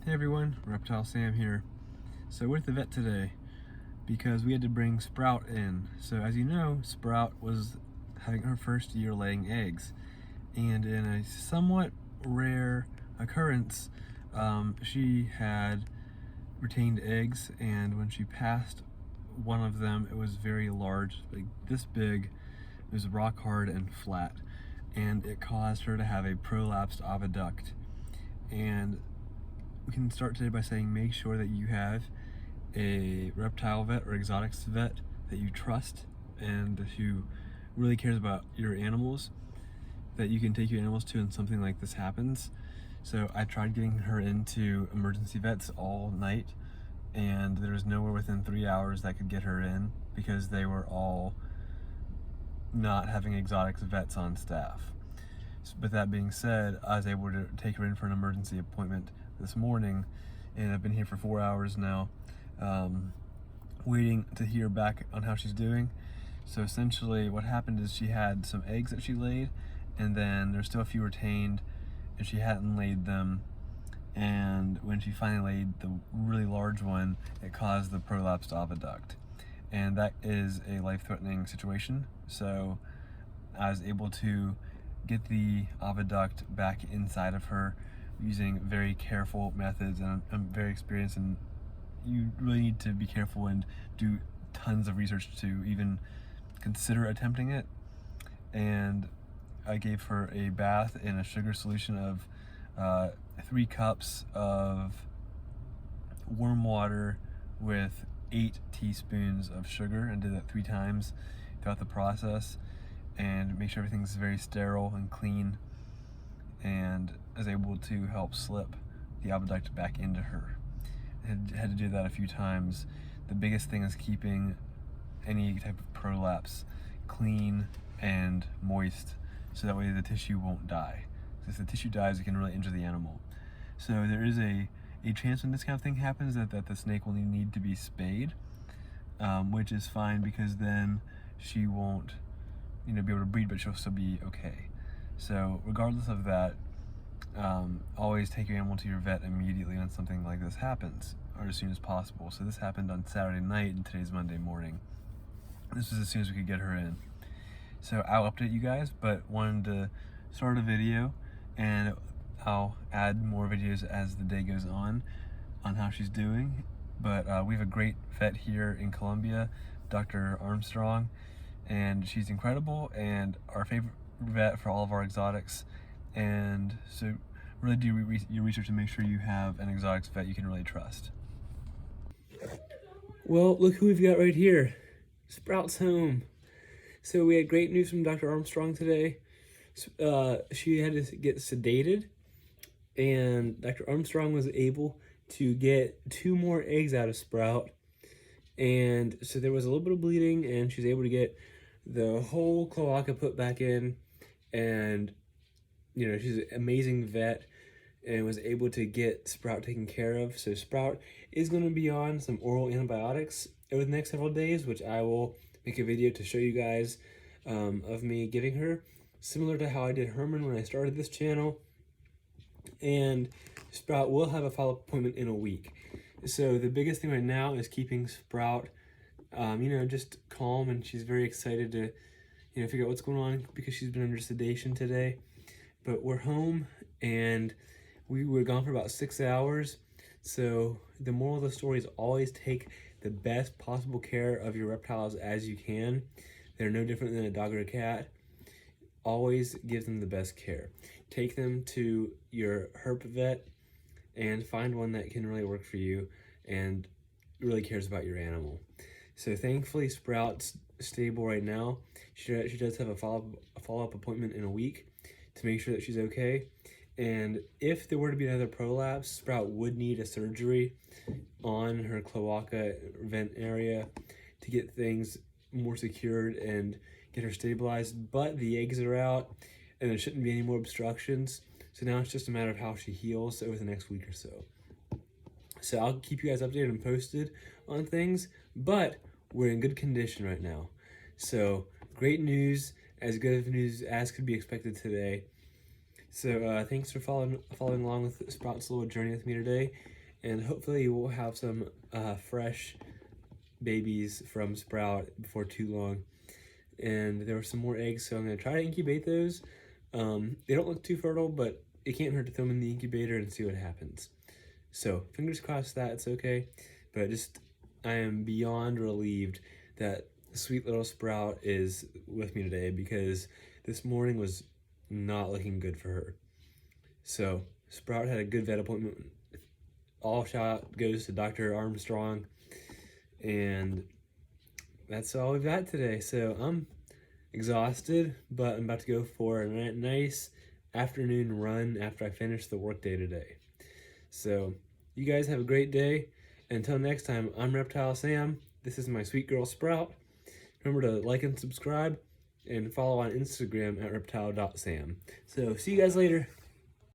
Hey everyone, Reptile Sam here. So we're at the vet today because we had to bring Sprout in. So as you know, Sprout was having her first year laying eggs, and in a somewhat rare occurrence, she had retained eggs, and when she passed one of them, it was very large, like this big. It was rock hard and flat, and it caused her to have a prolapsed oviduct. And we can start today by saying make sure that you have a reptile vet or exotics vet that you trust and who really cares about your animals, that you can take your animals to when something like this happens. So I tried getting her into emergency vets all night, and there was nowhere within 3 hours that could get her in because they were all not having exotics vets on staff. But that being said, I was able to take her in for an emergency appointment this morning, and I've been here for 4 hours now, waiting to hear back on how she's doing. So essentially what happened is she had some eggs that she laid, and then there's still a few retained, and she hadn't laid them. And when she finally laid the really large one, it caused the prolapsed oviduct. And that is a life-threatening situation. So I was able to get the oviduct back inside of her using very careful methods, and I'm very experienced, and you really need to be careful and do tons of research to even consider attempting it. And I gave her a bath in a sugar solution of 3 cups of warm water with 8 teaspoons of sugar, and did that 3 times throughout the process, and make sure everything's very sterile and clean, and I was able to help slip the oviduct back into her. I had to do that a few times. The biggest thing is keeping any type of prolapse clean and moist, so that way the tissue won't die. If the tissue dies, it can really injure the animal. So there is a chance when this kind of thing happens that the snake will need to be spayed, which is fine because then she won't be able to breed, but she'll still be okay. So regardless of that, always take your animal to your vet immediately when something like this happens, or as soon as possible. So this happened on Saturday night, and today's Monday morning. This was as soon as we could get her in. So I'll update you guys, but wanted to start a video, and I'll add more videos as the day goes on how she's doing. But we have a great vet here in Colombia, Dr. Armstrong, and she's incredible and our favorite vet for all of our exotics. And so really do your research and make sure you have an exotics vet you can really trust. Well, look who we've got right here. Sprout's home. So we had great news from Dr. Armstrong today. She had to get sedated, and Dr. Armstrong was able to get 2 more eggs out of Sprout. And so there was a little bit of bleeding, and she was able to get the whole cloaca put back in. And she's an amazing vet and was able to get Sprout taken care of. So Sprout is going to be on some oral antibiotics over the next several days, which I will make a video to show you guys of me giving her, similar to how I did Herman when I started this channel. And Sprout will have a follow-up appointment in a week. So the biggest thing right now is keeping Sprout just calm, and she's very excited to figure out what's going on because she's been under sedation today. But we're home, and we were gone for about 6 hours. So the moral of the story is always take the best possible care of your reptiles as you can. They're no different than a dog or a cat. Always give them the best care. Take them to your herp vet and find one that can really work for you and really cares about your animal. So thankfully Sprout's stable right now. She does have a follow-up appointment in a week to make sure that she's okay. And if there were to be another prolapse, Sprout would need a surgery on her cloaca vent area to get things more secured and get her stabilized. But the eggs are out, and there shouldn't be any more obstructions. So now it's just a matter of how she heals over the next week or so. So I'll keep you guys updated and posted on things, but we're in good condition right now. So great news, as good of news as could be expected today. So thanks for following along with Sprout's little journey with me today, and hopefully we'll have some fresh babies from Sprout before too long. And there were some more eggs, so I'm going to try to incubate those. They don't look too fertile, but it can't hurt to throw them in the incubator and see what happens. So fingers crossed that it's okay, but I am beyond relieved that sweet little Sprout is with me today, because this morning was not looking good for her. So Sprout had a good vet appointment. All shout out goes to Dr. Armstrong, and that's all we've got today. So I'm exhausted, but I'm about to go for a nice afternoon run after I finish the workday today. So you guys have a great day. Until next time, I'm Reptile Sam. This is my sweet girl Sprout. Remember to like and subscribe, and follow on Instagram at reptile.sam. So see you guys later.